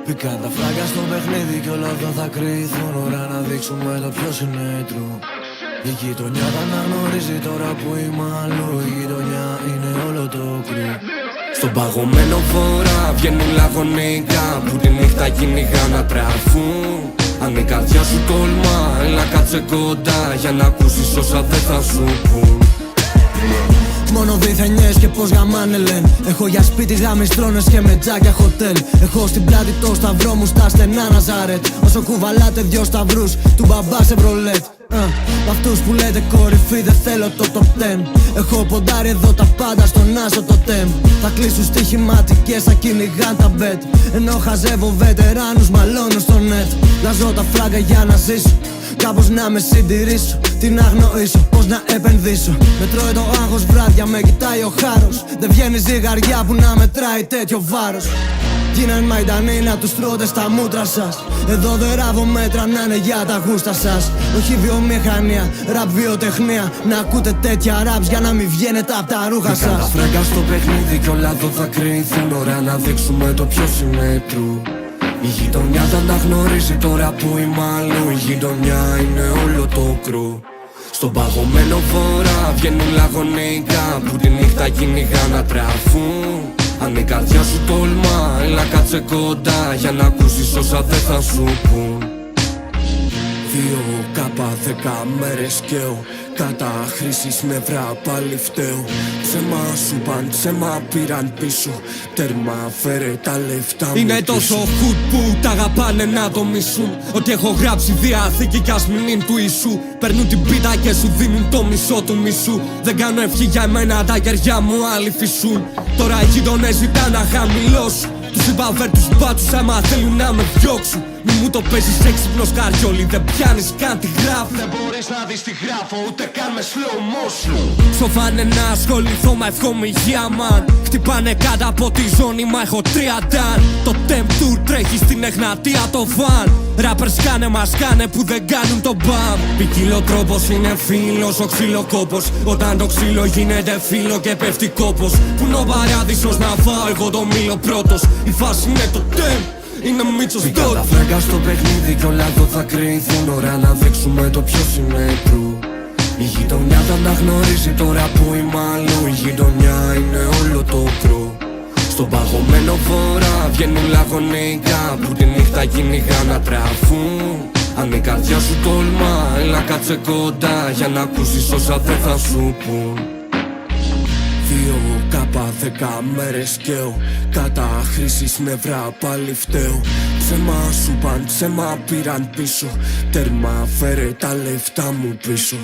Πήκαν τα φράγκα στο παιχνίδι κι όλα εδώ θα κρυθούν. Ώρα να δείξουμε το ποιος είναι true. Η γειτονιά θα αναγνωρίζει τώρα που είμαι αλλού. Η γειτονιά είναι όλο το κρου. Στον παγωμένο βορρά βγαίνουν λαγωνικά που τη νύχτα κυνηγά να τραφούν. Αν η καρδιά σου τολμά, έλα κάτσε κοντά για να ακούσεις όσα δεν θα σου πουν. Μόνο διθενιές και πως γαμάνε λένε. Έχω για σπίτι γαμιστρώνες και με τζάκια χοτέλ. Έχω στην πλάτη το σταυρό μου στα στενά Ναζάρετ. Όσο κουβαλάτε δυο σταυρούς του μπαμπά σε μπρολέτ. Μ' αυτούς που λέτε κορυφή δεν θέλω το top 10. Έχω ποντάρει εδώ τα πάντα στον άσο το τεμ. Θα κλείσουν στοιχηματικές, θα κυνηγάν τα μπετ. Ενώ χαζεύω βετεράνους μαλώνω στο net. Λαζώ τα φράγκα για να ζήσω, κάπως να με συντηρήσω. Τι να αγνοήσω, πώς να επενδύσω. Με τρώει το άγχος βράδια, με κοιτάει ο χάρος. Δεν βγαίνει ζυγαριά που να μετράει τέτοιο βάρος. Γίναν μαϊντανοί να τους τρώτε στα μούτρα σας. Εδώ δεν ράβω μέτρα να είναι για τα γούστα σας. Όχι βιομηχανία, ραπ βιοτεχνία. Να ακούτε τέτοια raps για να μην βγαίνετε απ' τα ρούχα σας. Τα φράγκα στο παιχνίδι κι όλα εδώ θα κρυθούν. Ώρα να δείξουμε το ποιος είναι true. Η γειτονιά θα αναγνωρίζει τώρα που είμαι αλλού. Η γειτονιά είναι όλο το κρου. Στον παγωμένο βορρά βγαίνουν λαγωνικά που τη νύχτα κυνηγά να τραφούν. Αν η καρδιά σου τολμά, έλα κάτσε κοντά για να ακούσεις όσα δεν θα σου πουν. 2K 10 μέρες καίω, καταχρήσεις νευρά πάλι φταίω. Ψέμα σου παν, ψέμα πήραν πίσω. Τέρμα φέρε τα λεφτά μου. Είναι τόσο hood που τα αγαπάνε να το μισούν. Ότι έχω γράψει διαθήκη κι ας μην είναι του Ιησού. Παίρνουν την πίτα και σου δίνουν το μισό του μισού. Δεν κάνω ευχή για εμένα, τα κεριά μου άλλοι φυσούν. Τώρα οι γείτονες ζητά να χαμηλώσουν. Τους είπα βέρ τους μπάτσους άμα θέλουν να με διώξουν. Μη μου το παίζεις έξυπνος καριόλι, δεν πιάνεις καν τη γράφω. Δεν μπορείς να δεις τη γράφω ούτε καν με slow motion. Σοφάνε να ασχοληθώ με ευχόμη υγεία man. Χτυπάνε κάτω από τη ζώνη μα έχω 30. Το temp tour τρέχει στην Εγνατία το van. Rappers κάνε μας κάνε που δεν κάνουν το μπαμ. Ποικίλο τρόπος είναι φίλος ο ξυλοκόπος. Όταν το ξύλο γίνεται φίλο και πέφτει κόπος. Που είναι ο παράδεισος να φάω εγώ το μήλο πρώτος. Η φάση είναι το temp. Είναι Μίτσος Ντότ. Πήκα τα φράγκα στο παιχνίδι κι όλα εδώ θα κρυθούν. Ώρα να δείξουμε το ποιος είναι true. Η γειτονιά θα αναγνωρίζει τώρα που είμαι αλλού. Η γειτονιά είναι όλο το κρου. Στον παγωμένο βορρά βγαίνουν λαγωνικά που τη νύχτα κυνηγά να τραφούν. Αν η καρδιά σου τολμά, έλα κάτσε κοντά για να ακούσεις όσα δεν θα σου πουν. 2K 10 μέρες καίω, καταχρήσεις νευρά πάλι φταίω. Ψέμα σου παν, ψέμα πήραν πίσω. Τέρμα φέρε τα λεφτά μου πίσω.